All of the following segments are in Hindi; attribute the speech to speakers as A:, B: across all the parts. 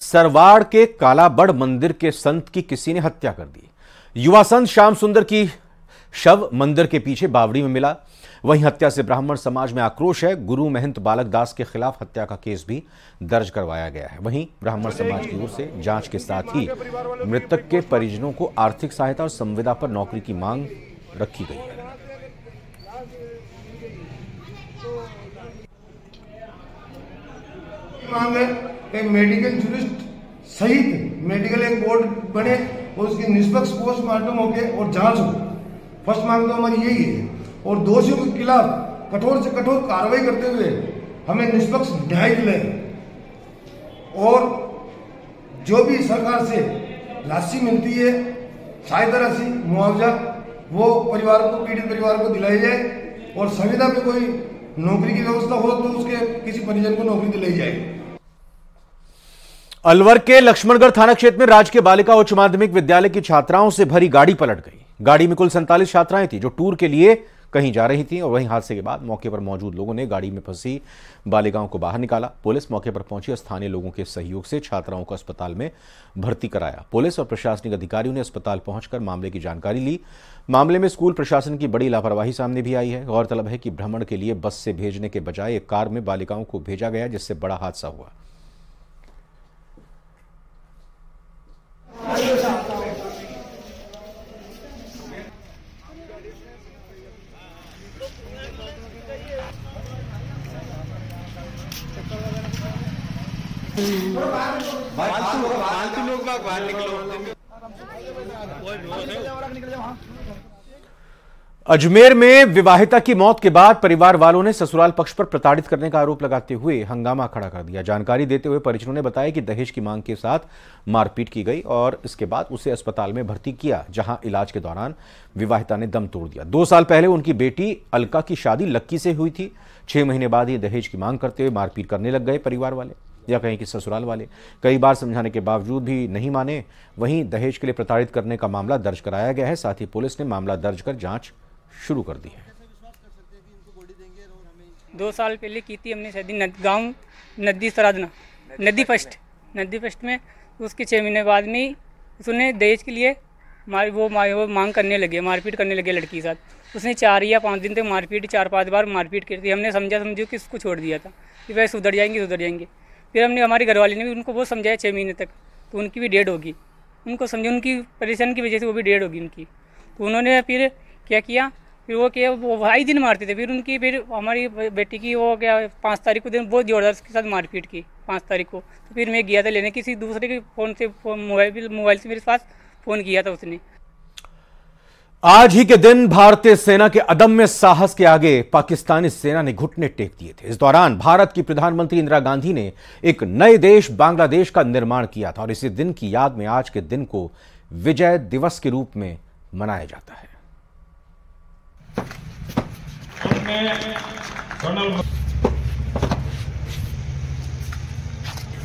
A: सरवाड़ के कालाबड़ मंदिर के संत की किसी ने हत्या कर दी। युवा संत श्याम सुंदर की शव मंदिर के पीछे बावड़ी में मिला। वहीं हत्या से ब्राह्मण समाज में आक्रोश है। गुरु महंत बालक दास के खिलाफ हत्या का केस भी दर्ज करवाया गया है। वहीं ब्राह्मण समाज की ओर से जांच के साथ ही मृतक के परिजनों को आर्थिक सहायता और संविदा पर नौकरी की मांग रखी गई है।
B: मांग है कि मेडिकल जूरिस्ट सहित मेडिकल एक बोर्ड बने और उसकी निष्पक्ष पोस्टमार्टम होके और जांच हो। फर्स्ट मांग तो हमारी यही है और दोषियों के खिलाफ कठोर से कठोर कार्रवाई करते हुए हमें निष्पक्ष न्याय दिलाए और जो भी सरकार से राशि मिलती है सहायता राशि मुआवजा वो परिवार को पीड़ित परिवार को दिलाई जाए और संविदा पे कोई नौकरी की व्यवस्था हो तो उसके किसी परिजन को नौकरी दिलाई जाए।
A: अलवर के लक्ष्मणगढ़ थाना क्षेत्र में राजकीय बालिका उच्च माध्यमिक विद्यालय की छात्राओं से भरी गाड़ी पलट गई। गाड़ी में कुल 47 छात्राएं थी जो टूर के लिए कहीं जा रही थी और वहीं हादसे के बाद मौके पर मौजूद लोगों ने गाड़ी में फंसी बालिकाओं को बाहर निकाला। पुलिस मौके पर पहुंची। स्थानीय लोगों के सहयोग से छात्राओं को अस्पताल में भर्ती कराया। पुलिस और प्रशासनिक अधिकारियों ने अस्पताल पहुंचकर मामले की जानकारी ली। मामले में स्कूल प्रशासन की बड़ी लापरवाही सामने भी आई है। गौरतलब है कि भ्रमण के लिए बस से भेजने के बजाय एक कार में बालिकाओं को भेजा गया, जिससे बड़ा हादसा हुआ।
C: फालतू लोग बाहर निकलो।
A: अजमेर में विवाहिता की मौत के बाद परिवार वालों ने ससुराल पक्ष पर प्रताड़ित करने का आरोप लगाते हुए हंगामा खड़ा कर दिया। जानकारी देते हुए परिजनों ने बताया कि दहेज की मांग के साथ मारपीट की गई और इसके बाद उसे अस्पताल में भर्ती किया, जहां इलाज के दौरान विवाहिता ने दम तोड़ दिया। 2 साल पहले उनकी बेटी अलका की शादी लक्की से हुई थी। 6 महीने बाद ये दहेज की मांग करते हुए मारपीट करने लग गए परिवार वाले या कहीं कि ससुराल वाले। कई बार समझाने के बावजूद भी नहीं माने। वहीं दहेज के लिए प्रताड़ित करने का मामला दर्ज कराया गया है। साथ ही पुलिस ने मामला दर्ज कर जांच शुरू कर दी है।
D: 2 साल पहले की थी हमने शादी गांव नदी सराधना नदी फर्स्ट में। उसके 6 महीने बाद में उसने दहेज के लिए वो मांग करने लगे, मारपीट करने लगे लड़की के साथ। उसने 4 या 5 दिन तक मारपीट 4-5 बार मारपीट की थी। हमने समझो कि उसको छोड़ दिया था कि वह सुधर जाएंगे। फिर हमने हमारी घरवाली ने भी उनको बहुत समझाया 6 महीने तक, तो उनकी भी डेड होगी। उनको समझे उनकी परेशानी की वजह से वो भी डेड होगी उनकी। तो उन्होंने फिर क्या किया, फिर वो भाई दिन मारते थे। फिर हमारी बेटी की वो क्या 5 तारीख को दिन बहुत ज़बरदस्त के साथ मारपीट की 5 तारीख को। तो फिर मैं गया था लेने, किसी दूसरे के फ़ोन से मोबाइल से मेरे पास फ़ोन किया था उसने।
A: आज ही के दिन भारतीय सेना के अदम्य साहस के आगे पाकिस्तानी सेना ने घुटने टेक दिए थे। इस दौरान भारत की प्रधानमंत्री इंदिरा गांधी ने एक नए देश बांग्लादेश का निर्माण किया था और इसी दिन की याद में आज के दिन को विजय दिवस के रूप में मनाया जाता है।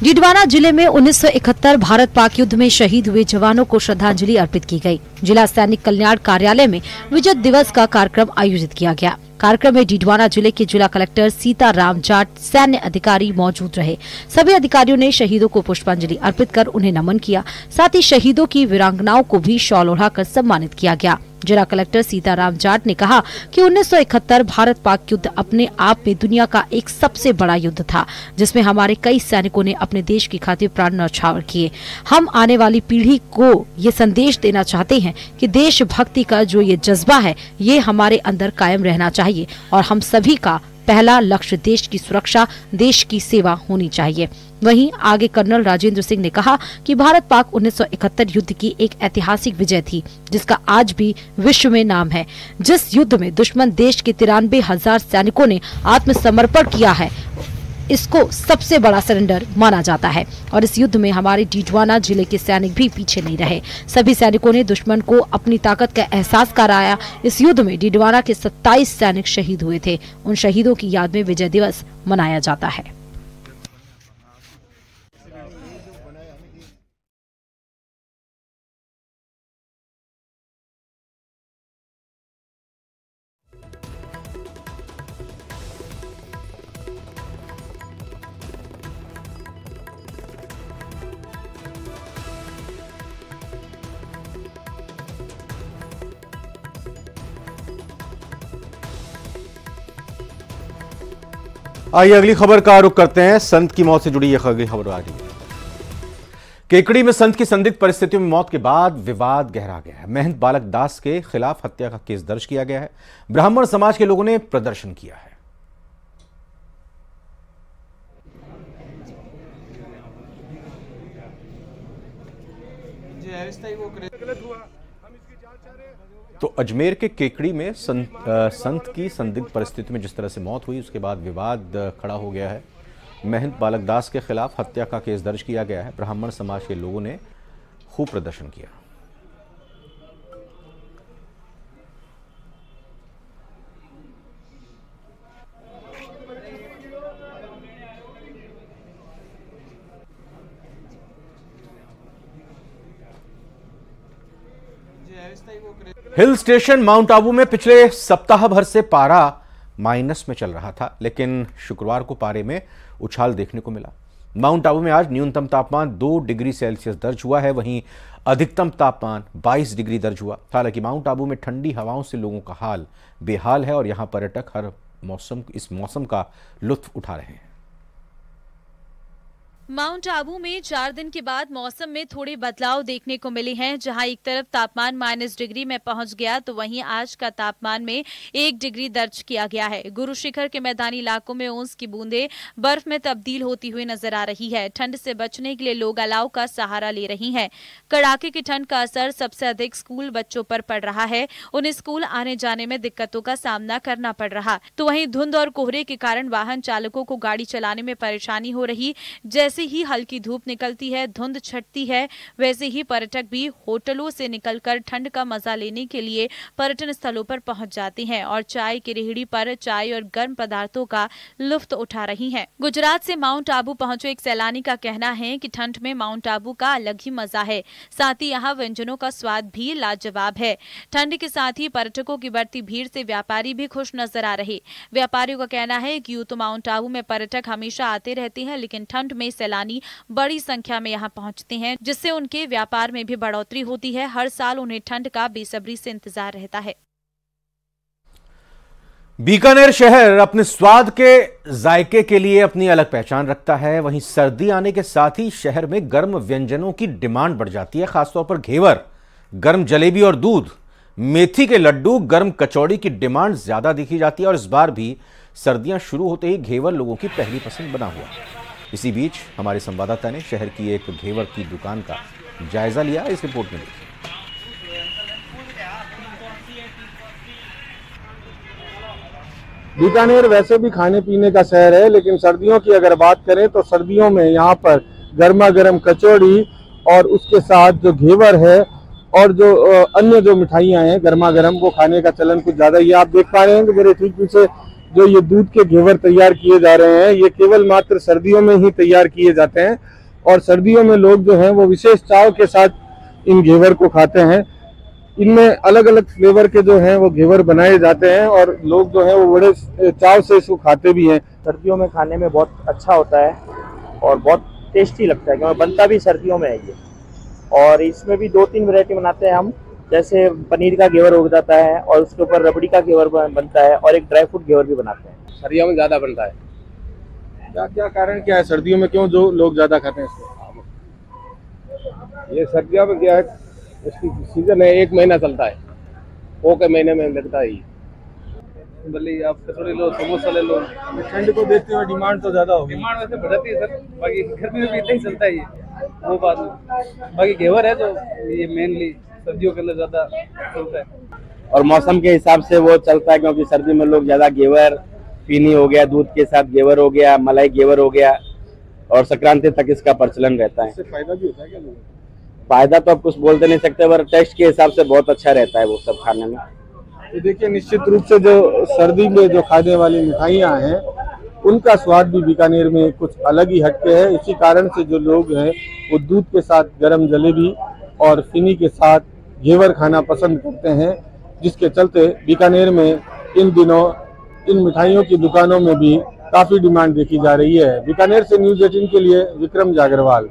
E: डिडवाना जिले में 1971 भारत पाक युद्ध में शहीद हुए जवानों को श्रद्धांजलि अर्पित की गई। जिला सैनिक कल्याण कार्यालय में विजय दिवस का कार्यक्रम आयोजित किया गया। कार्यक्रम में डिडवाना जिले के जिला कलेक्टर सीताराम जाट, सैन्य अधिकारी मौजूद रहे। सभी अधिकारियों ने शहीदों को पुष्पांजलि अर्पित कर उन्हें नमन किया। साथ ही शहीदों की वीरांगनाओं को भी शॉल ओढ़ाकर सम्मानित किया गया। जिला कलेक्टर सीताराम जाट ने कहा कि 1971 भारत पाक युद्ध अपने आप में दुनिया का एक सबसे बड़ा युद्ध था, जिसमें हमारे कई सैनिकों ने अपने देश की खातिर प्राण न्यौछावर किए। हम आने वाली पीढ़ी को ये संदेश देना चाहते हैं कि देशभक्ति का जो ये जज्बा है, ये हमारे अंदर कायम रहना चाहिए और हम सभी का पहला लक्ष्य देश की सुरक्षा, देश की सेवा होनी चाहिए। वहीं आगे कर्नल राजेंद्र सिंह ने कहा कि भारत पाक 1971 युद्ध की एक ऐतिहासिक विजय थी, जिसका आज भी विश्व में नाम है। जिस युद्ध में दुश्मन देश के 93,000 सैनिकों ने आत्मसमर्पण किया है, इसको सबसे बड़ा सरेंडर माना जाता है और इस युद्ध में हमारे डिडवाना जिले के सैनिक भी पीछे नहीं रहे। सभी सैनिकों ने दुश्मन को अपनी ताकत का एहसास कराया। इस युद्ध में डिडवाना के 27 सैनिक शहीद हुए थे। उन शहीदों की याद में विजय दिवस मनाया जाता है।
A: आइए अगली खबर का रुख करते हैं। संत की मौत से जुड़ी यह अगली खबर आ रही है। केकड़ी में संत की संदिग्ध परिस्थितियों में मौत के बाद विवाद गहरा गया है। महंत बालक दास के खिलाफ हत्या का केस दर्ज किया गया है। ब्राह्मण समाज के लोगों ने प्रदर्शन किया है। तो अजमेर के केकड़ी में संत की संदिग्ध परिस्थिति में जिस तरह से मौत हुई, उसके बाद विवाद खड़ा हो गया है। महंत बालक दास के खिलाफ हत्या का केस दर्ज किया गया है। ब्राह्मण समाज के लोगों ने खूब प्रदर्शन किया। हिल स्टेशन माउंट आबू में पिछले सप्ताह भर से पारा माइनस में चल रहा था, लेकिन शुक्रवार को पारे में उछाल देखने को मिला। माउंट आबू में आज न्यूनतम तापमान 2 डिग्री सेल्सियस दर्ज हुआ है, वहीं अधिकतम तापमान 22 डिग्री दर्ज हुआ। हालांकि माउंट आबू में ठंडी हवाओं से लोगों का हाल बेहाल है और यहां पर्यटक इस मौसम का लुत्फ उठा रहे हैं।
F: माउंट आबू में 4 दिन के बाद मौसम में थोड़े बदलाव देखने को मिले हैं। जहां एक तरफ तापमान -, डिग्री में पहुंच गया, तो वहीं आज का तापमान में 1 डिग्री दर्ज किया गया है। गुरु शिखर के मैदानी इलाकों में ओस की बूंदें बर्फ में तब्दील होती हुई नजर आ रही है। ठंड से बचने के लिए लोग अलाव का सहारा ले रही हैं। कड़ाके की ठंड का असर सबसे अधिक स्कूल बच्चों पर पड़ रहा है। उन्हें स्कूल आने जाने में दिक्कतों का सामना करना पड़ रहा, तो वहीं धुंध और कोहरे के कारण वाहन चालकों को गाड़ी चलाने में परेशानी हो रही। जैसे ही हल्की धूप निकलती है, धुंध छटती है, वैसे ही पर्यटक भी होटलों से निकलकर ठंड का मजा लेने के लिए पर्यटन स्थलों पर पहुंच जाते हैं और चाय की रेहड़ी पर चाय और गर्म पदार्थों का लुत्फ उठा रही हैं। गुजरात से माउंट आबू पहुंचे एक सैलानी का कहना है कि ठंड में माउंट आबू का अलग ही मजा है, साथ ही यहाँ व्यंजनों का स्वाद भी लाजवाब है। ठंड के साथ ही पर्यटकों की बढ़ती भीड़ से व्यापारी भी खुश नजर आ रहे। व्यापारियों का कहना है कि यूं तो माउंट आबू में पर्यटक हमेशा आते रहते हैं, लेकिन ठंड में सैलानी बड़ी संख्या में यहां पहुंचते हैं, जिससे उनके व्यापार में भी बढ़ोतरी होती है। हर साल उन्हें ठंड का बेसब्री से इंतजार रहता है।
A: बीकानेर शहर अपने स्वाद के जायके के लिए अपनी अलग पहचान रखता है। वहीं सर्दी आने के साथ ही शहर में गर्म व्यंजनों की डिमांड बढ़ जाती है, खासतौर पर घेवर, गर्म जलेबी और दूध, मेथी के लड्डू, गर्म कचौड़ी की डिमांड ज्यादा देखी जाती है। और इस बार भी सर्दियां शुरू होते ही घेवर लोगों की पहली पसंद बना हुआ है। इसी बीच हमारे संवाददाता ने शहर की एक घेवर की दुकान का जायजा लिया। इस रिपोर्ट में देखिए।
B: बीकानेर वैसे भी खाने पीने का शहर है, लेकिन सर्दियों की अगर बात करें तो सर्दियों में यहाँ पर गर्मा गर्म कचौड़ी और उसके साथ जो घेवर है और जो अन्य जो मिठाइयाँ हैं गर्मा गर्म, वो खाने का चलन कुछ ज्यादा ही। आप देख पा रहे हैं कि मेरे ठीक पीछे जो ये दूध के घेवर तैयार किए जा रहे हैं, ये केवल मात्र सर्दियों में ही तैयार किए जाते हैं और सर्दियों में लोग जो हैं वो विशेष चाव के साथ इन घेवर को खाते हैं। इनमें अलग अलग फ्लेवर के जो हैं वो घेवर बनाए जाते हैं और लोग जो हैं वो बड़े चाव से इसको खाते भी हैं।
G: सर्दियों में खाने में बहुत अच्छा होता है और बहुत टेस्टी लगता है, क्योंकि बनता भी सर्दियों में है ये। और इसमें भी 2-3 वैरायटी बनाते हैं हम, जैसे पनीर का घेवर हो जाता है और उसके ऊपर रबड़ी का घेवर बनता है और एक ड्राई फ्रूट घेवर भी बनाते हैं।
B: सर्दियों में ज्यादा बनता है। क्या कारण क्या है सर्दियों में, क्यों जो लोग ज्यादा खाते हैं इसको?
H: ये सर्दियों में क्या है, इसकी सीजन है, 1 महीना चलता है, वो के महीने में लगता है।
I: भले आप कचौड़ी लो, समोसा ले लो।
B: ठंड को देखते हुए डिमांड तो ज्यादा होगी।
I: डिमांड वैसे बढ़ती है सर, बाकी गर्मी में भी इतना ही चलता है ये, वो बात नहीं। बाकी घेवर है जो ये मेनली सर्दियों के अंदर ज्यादा चलता है
G: और मौसम के हिसाब से वो चलता है, क्योंकि सर्दी में लोग ज्यादा घेवर, पीनी हो गया, दूध के साथ घेवर हो गया, मलाई घेवर हो गया और संक्रांति तक इसका प्रचलन रहता है।
B: इससे फायदा भी होता है क्या लोगों को?
G: फायदा तो अब कुछ बोलते नहीं सकते, पर टेस्ट के हिसाब से बहुत अच्छा रहता है वो सब खाने में।
B: तो देखिए, निश्चित रूप से जो सर्दी में जो खाने वाली मिठाइयाँ हैं उनका स्वाद भी बीकानेर में कुछ अलग ही हटके है। इसी कारण से जो लोग हैं वो दूध के साथ गरम जलेबी और चीनी के साथ घेवर खाना पसंद करते हैं, जिसके चलते बीकानेर में इन दिनों इन मिठाइयों की दुकानों में भी काफी डिमांड देखी जा रही है। बीकानेर से न्यूज़ 18 के लिए विक्रम जागरवाल।